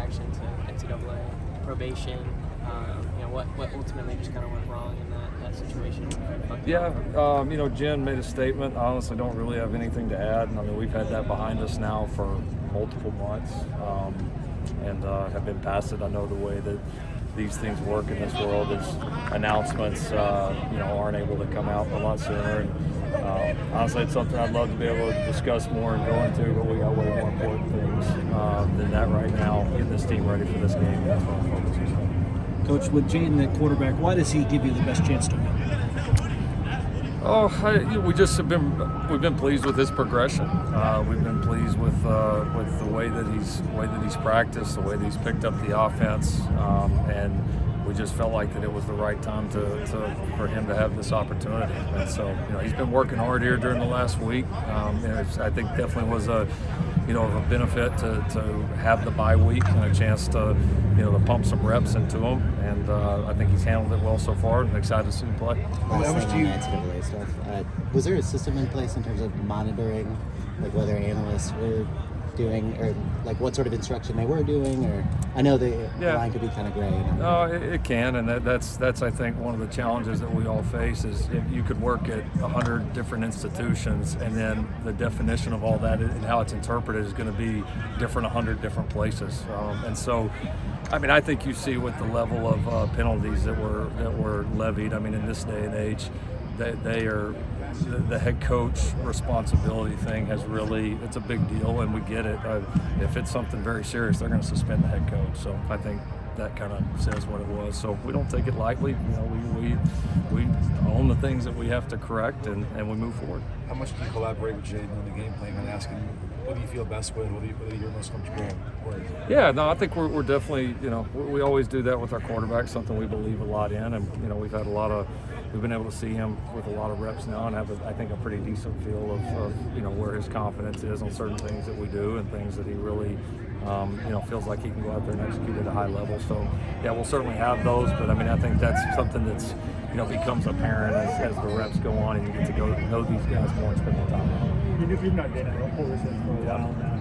reaction to NCAA probation? What ultimately just kind of went wrong in that situation? Yeah, Jen made a statement. I honestly don't really have anything to add. I mean, we've had that behind us now for multiple months and have been past it. I know the way that these things work in this world is announcements, aren't able to come out a lot sooner. And honestly, it's something I'd love to be able to discuss more and go into, but we got way more important things than that right now. Getting this team ready for this game. That's what I'm focusing on. Coach, with Jayden at quarterback, why does he give you the best chance to win? We've been pleased with his progression. We've been pleased with the way that he's practiced, the way that he's picked up the offense, and we just felt like that it was the right time for him to have this opportunity. And so, he's been working hard here during the last week. I think definitely was a benefit to have the bye week and a chance to pump some reps into him. And I think he's handled it well so far, and excited to see him play. Last thing on NCAA stuff. Was there a system in place in terms of monitoring, like whether analysts were doing, or like what sort of instruction they were doing? Or I know the line could be kind of gray. No, it can, and that's I think one of the challenges that we all face is if you could work at 100 different institutions, and then the definition of all that and how it's interpreted is going to be different 100 different places. And so, I think you see with the level of penalties that were levied. In this day and age, they are. The head coach responsibility thing it's a big deal, and we get it. If it's something very serious, they're going to suspend the head coach. So I think that kind of says what it was. So we don't take it lightly. We own the things that we have to correct, and we move forward. How much do you collaborate with Jayden on the game plan and asking what do you feel best with, what are you most comfortable with? Yeah, no, I think we're definitely, we always do that with our quarterback, something we believe a lot in, and we've been able to see him with a lot of reps now and have, I think, a pretty decent feel of where his confidence is on certain things that we do and things that he really, feels like he can go out there and execute at a high level. So, yeah, we'll certainly have those, but I think that's something that's, becomes apparent as the reps go on and you get to go know these guys more and spend more time with them. You've not been at a position for a while now.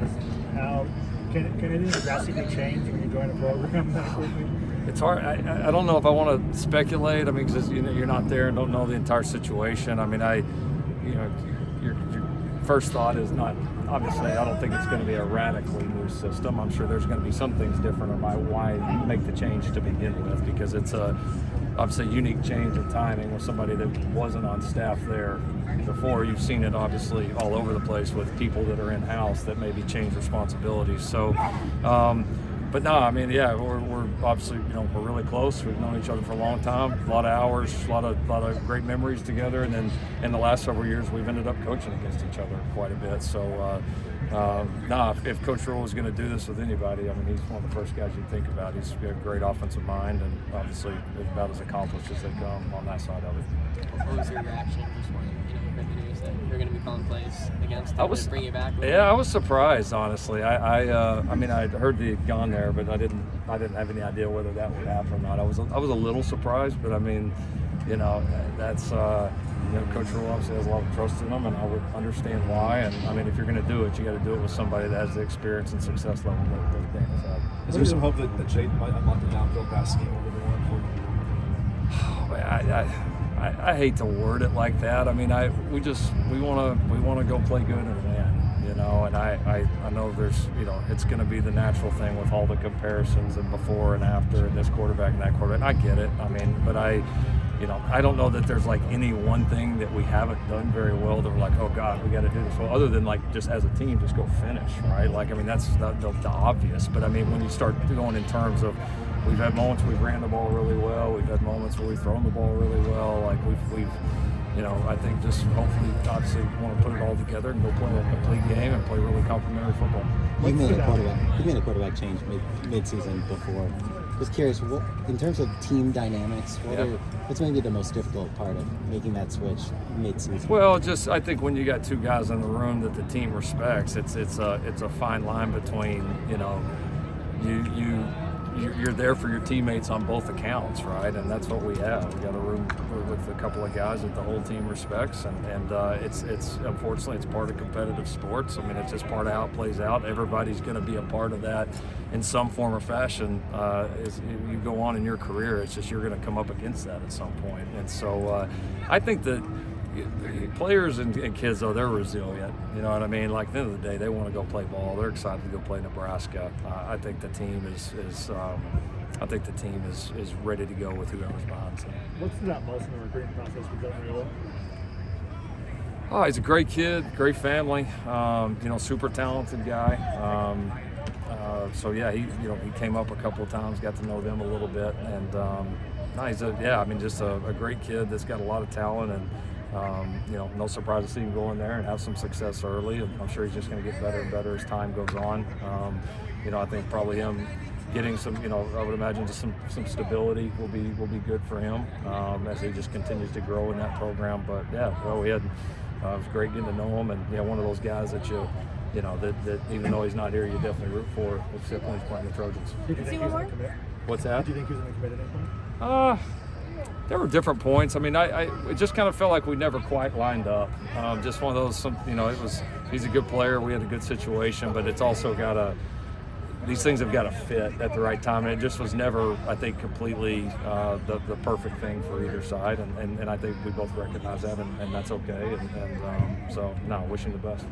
How can anything drastically change when you join a program that quickly? It's hard. I don't know if I want to speculate. Because you're not there and don't know the entire situation. Your first thought is not. Obviously, I don't think it's going to be a radically new system. I'm sure there's going to be some things different about why make the change to begin with, because it's obviously a unique change of timing with somebody that wasn't on staff there before. You've seen it obviously all over the place with people that are in-house that maybe change responsibilities. So, but no, we're obviously, we're really close. We've known each other for a long time, a lot of hours, a lot of great memories together. And then in the last several years, we've ended up coaching against each other quite a bit. So, if Coach Rule was going to do this with anybody, he's one of the first guys you'd think about. He's got a great offensive mind, and obviously about as accomplished as they come on that side of it. What was your reaction just when you heard the news that you're going to be calling plays against them and bring you back? I was surprised, honestly. I'd heard they had gone there, but I didn't have any idea whether that would happen or not. I was a little surprised, but that's Coach Rule obviously has a lot of trust in them, and I would understand why. And if you're going to do it, you got to do it with somebody that has the experience and success level that Dan has had. Is there some hope that Jayden might unlock the downfield passing game over the one for? I hate to word it like that. We want to go play good and win, and I know there's, it's going to be the natural thing with all the comparisons and before and after and this quarterback and that quarterback. I get it. But I don't know that there's like any one thing that we haven't done very well that we're like, oh God, we got to do this well, other than like just as a team, just go finish, right? That's the obvious. But when you start going in terms of, we've had moments where we've ran the ball really well. We've had moments where we've thrown the ball really well. We've I think just hopefully, obviously, want to put it all together and go play a complete game and play really complimentary football. You made a quarterback change mid-season before. I was curious, in terms of team dynamics, what's maybe the most difficult part of making that switch mid-season? Well, I think when you got two guys in the room that the team respects, it's a fine line between, you're there for your teammates on both accounts, right? And that's what we have. We got a room with a couple of guys that the whole team respects, and it's unfortunately it's part of competitive sports. I mean, it's just part of how it plays out. Everybody's going to be a part of that in some form or fashion. As you go on in your career, it's just you're going to come up against that at some point. And so I think that players and kids, though, they're resilient. You know what I mean? Like, at the end of the day, they want to go play ball. They're excited to go play Nebraska. I think the team is ready to go with whoever's behind them. What stood out most in the recruiting process with Jayden Maiava? Oh, he's a great kid, great family. Super talented guy. So yeah, he came up a couple of times, got to know them a little bit, and he's just a great kid that's got a lot of talent, and no surprise to see him go in there and have some success early. And I'm sure he's just going to get better and better as time goes on. I think probably him getting some, I would imagine just some stability will be good for him as he just continues to grow in that program. But yeah, well, it was great getting to know him, and one of those guys that that even though he's not here, you definitely root for, except when he's playing the Trojans. Did you think he was going to commit? What's that? Did you think he was going to commit at any point? There were different points. I mean, it just kind of felt like we never quite lined up. Just one of those, he's a good player. We had a good situation, but it's also these things have got to fit at the right time. And it just was never, I think, completely the perfect thing for either side. And I think we both recognize that, and that's okay. So, wishing the best.